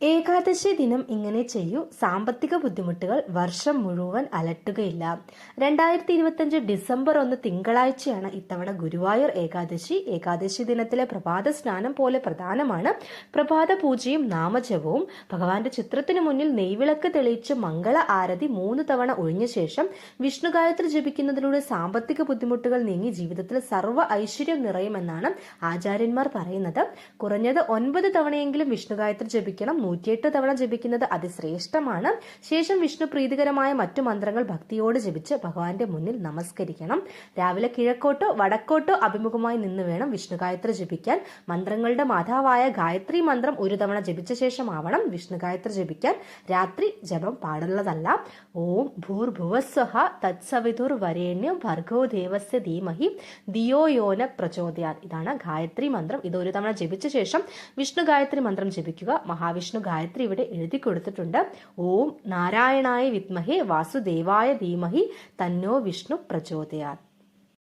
ഏകാദശി ദിനം ഇങ്ങനെ ചെയ്യൂ, സാമ്പത്തിക ബുദ്ധിമുട്ടുകൾ വർഷം മുഴുവൻ അലട്ടുകയില്ല. 2025 ഡിസംബർ 1 തിങ്കളാഴ്ചയാണ് ഇത്തവണ ഗുരുവായൂർ ഏകാദശി. ഏകാദശി ദിനത്തിലെ പ്രഭാത സ്നാനം പോലെ പ്രധാനമാണ് പ്രഭാത പൂജയും നാമജപവും. ഭഗവാന്റെ ചിത്രത്തിനു മുന്നിൽ നെയ്വിളക്ക് തെളിയിച്ച് മംഗള ആരതി 3 തവണ ഒഴിഞ്ഞ ശേഷം വിഷ്ണു ഗായത്രി ജപിക്കുന്നതിലൂടെ സാമ്പത്തിക ബുദ്ധിമുട്ടുകൾ നീങ്ങി ജീവിതത്തിൽ സർവ്വ ഐശ്വര്യം നിറയുമെന്നാണ് ആചാര്യന്മാർ പറയുന്നത്. കുറഞ്ഞത് 9 തവണയെങ്കിലും വിഷ്ണു ഗായത്രി ജപിക്കണം. 108 തവണ ജപിക്കുന്നത് അതിശ്രേഷ്ഠമാണ്. ശേഷം വിഷ്ണു പ്രീതികരമായ മറ്റു മന്ത്രങ്ങൾ ഭക്തിയോട് ജപിച്ച് ഭഗവാന്റെ മുന്നിൽ നമസ്കരിക്കണം. രാവിലെ കിഴക്കോട്ടോ വടക്കോട്ടോ അഭിമുഖമായി നിന്ന് വേണം വിഷ്ണു ഗായത്രി ജപിക്കാൻ. മന്ത്രങ്ങളുടെ മാതാവായ ഗായത്രി മന്ത്രം 1 തവണ ജപിച്ച ശേഷം ആവണം വിഷ്ണു ഗായത്രി ജപിക്കാൻ. രാത്രി ജപം പാടുള്ളതല്ല. ഓം ഭൂർഭുവസ്വഹ തത്സവിതുർ വരേണ്യം ഭർഗോ ദേവസ്യ ധീമഹി ധിയോ യോന പ്രചോദയാത്. ഇതാണ് ഗായത്രി മന്ത്രം. ഇത് 1 തവണ ജപിച്ച ശേഷം വിഷ്ണു ഗായത്രി മന്ത്രം ജപിക്കുക. മഹാവിഷ്ണു ഗായത്രി ഇവിടെ എഴുതി കൊടുത്തിട്ടുണ്ട്. ഓം നാരായണായ വിദ്മഹേ വാസുദേവായ ധീമഹി തന്നോ വിഷ്ണു പ്രചോദയാത്.